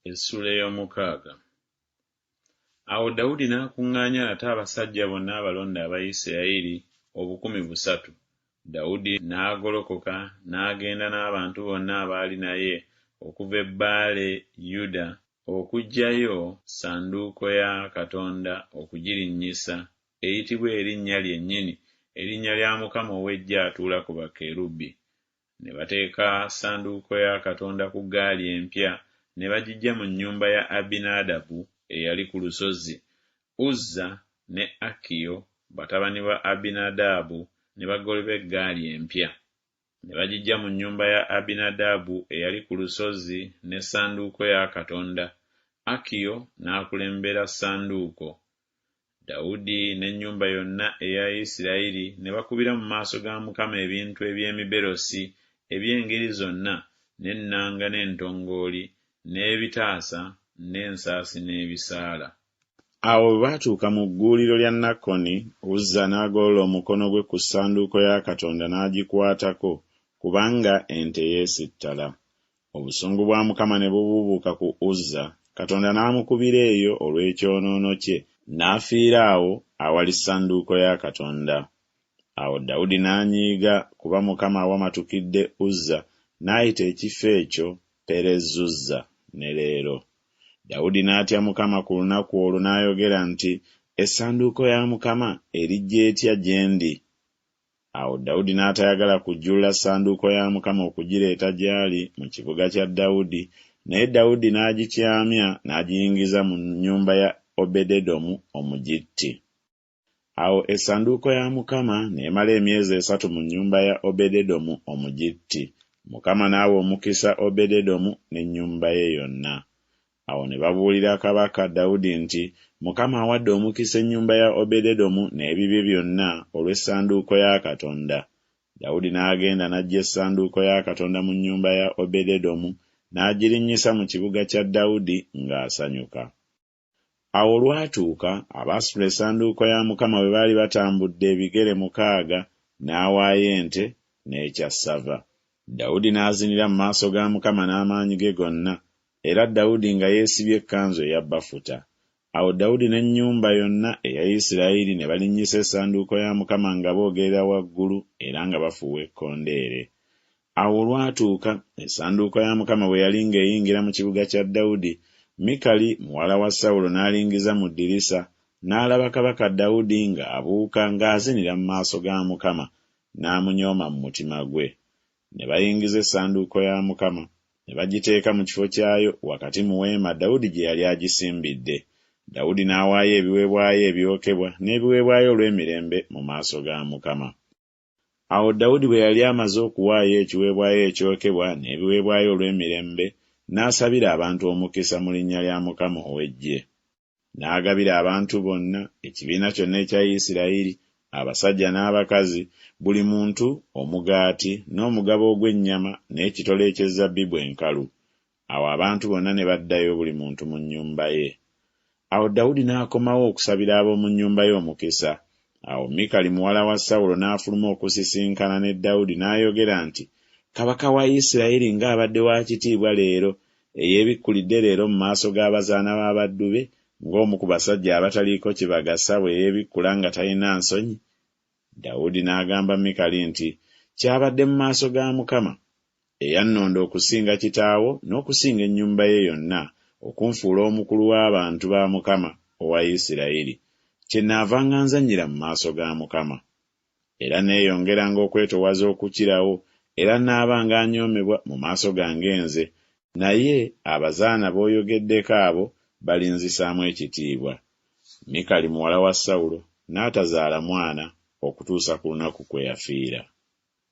Essula ey'omukaaga. Awo Dawudi n'akuŋŋaanya ate abasajja bonna abalonde aba Isirayiri 3,000. Dawudi n'agolokoka n'agenda n'abantu bonna abaali naye okuva e Baale Yuda okuggyayo ssanduuko ya Katonda okugirinnyisa, eyitibwa erinnya lyennyini, erinnya lya Mukama ow'Eggye atuula ku bakerubi. Ne bateeka ssanduuko ya Katonda ku ggaali empya ne bagiggya mu nnyumba ya Abinadabu eyali ku lusozi. Uzza ne Akiyo batabani ba Abinadaabu ne bagoba eggaali empya, ne bagiggya mu nnyumba ya Abinadaabu eyali ku lusozi n'essanduuko ya Katonda. Akiyo n'akulembera ssanduuko. Dawudi n'ennyumba yonna eya Isirayiri ne bakubira mu maaso ga Mukama ebintu eby'emiberosi eby'engeri zonna, n'ennanga n'entongooli, n'ebitaasa, n'ensaasi n'ebisaala. Awo bwe baatuuka mu gguuliro lya Nakoni, Uzza n'agolola omukono gwe ku ssanduuko ya Katonda n'agikwatako, kubanga ente yeesittala. Obusungu bwa Mukama ne bubuubuuka ku Uzza, Katonda n'amukubira eyo olw'ekyonoono kye, n'afiira awo awali ssanduuko ya Katonda. Awo Dawudi n'anyiiga kuba Mukama awamatukidde Uzza, n'ayita ekifo ekyo Perezuzza ne leero. Dawudi n'atya Mukama ku lunaku olwo n'ayogera nti, essanduuko ya Mukama erijja etya gye ndi? Awo Dawudi n'atayagala kujjulula ssanduuko ya Mukama okugireeta gy'ali mu kibuga kya Dawudi, naye Dawudi n'agikyamya n'agiyingiza mu nnyumba ya Obededomu Omugitti. Awo essanduuko ya Mukama n'emala emyezi 3 mu nnyumba ya Obededomu Omugitti. Mukama n'awa omukisa Obededomu n'ennyumba ye yonna. Awo ne babuulira kabaka Dawudi nti, Mukama awadde omukisa ennyumba ya Obededomu n'ebibye byonna olw'essanduuko ya Katonda. Dawudi n'agenda n'aggya essanduuko ya Katonda mu nnyumba ya Obededomu n'agirinnyisa mu kibuga kya Dawudi ng'asanyuka. Awo olwatuuka abaasitula essanduuko ya Mukama bwe baali batambudde ebigere 6, n'awaayo ente n'ekyassava. Dawudi n'azinira mu maaso ga Mukama n'amaanyi ge gonna, era Dawudi nga yeesibye ekkanzu eya bafuta. Awo Dawudi n'ennyumba yonna eya Isirayiri ne balinnyisa essanduuko ya Mukama nga boogerera waggulu era nga bafuuwa ekkondeere. Awo olwatuuka essanduuko ya Mukama bwe yali ng'eyingira mu kibuga kya Dawudi, Mikali muwala wa Sawulo n'alingiza mu ddirisa, n'alaba kabaka Dawudi ng'abuuka ng'azinira mu maaso ga Mukama, n'amunyooma mu mutima gwe. Ne bayingiza essanduuko ya Mukama, ne bagiteeka mu kifo kyayo wakati mu weema Dawudi gye yali agisimbidde. Dawudi n'awaayo ebiweebwayo ebyokebwa n'ebiweebwayo olw'emirembe mu maaso ga Mukama. Awo Dawudi bwe yali amaze okuwaayo ekiweebwayo ekyokebwa n'ebiweebwayo olw'emirembe, n'asabira abantu omukisa mu linnya lya Mukama ow'Eggye. N'agabira abantu bonna, ekibiina kyonna ekya Isirayiri, abasajja n'abakazi, buli muntu omugaati n'omugabo ogw'ennyama n'ekitole eky'ezzabbibu enkalu. Awo abantu bonna ne baddayo buli muntu mu nnyumba ye. Awo Dawudi n'akomawo okusabira ab'omu nnyumba ye omukisa. Awo Mikali muwala wa Sawulo n'afuluma okusisinkana ne Dawudi n'ayogera nti, kabaka wa Isirayiri ng'abadde wa kitiibwa leero, eyeebikkulidde leero mu maaso g'abazaana b'abaddu be, ng'omu ku basajja abataliiko kye bagasa bwe yeebikkula nga talina nsonyi. Dawudi n'agamba Mikali nti, kyabadde mu maaso ga Mukama, eyannonda okusinga kitaawo n'okusinga ennyumba ye yonna, okunfuula omukulu w'abantu ba Mukama owa Isirayiri, kyenaava nga nzannyira mu maaso ga Mukama. Era neeyongeranga okwetoowaza okukirawo, era naabanga anyoomebwa mu maaso gange nze, naye abazaana b'oyogeddeko abo balinzisaamu ekitiibwa. Mikali muwala wa Sawulo n'atazaala mwana okutuusa ku lunaku kwe yafiira.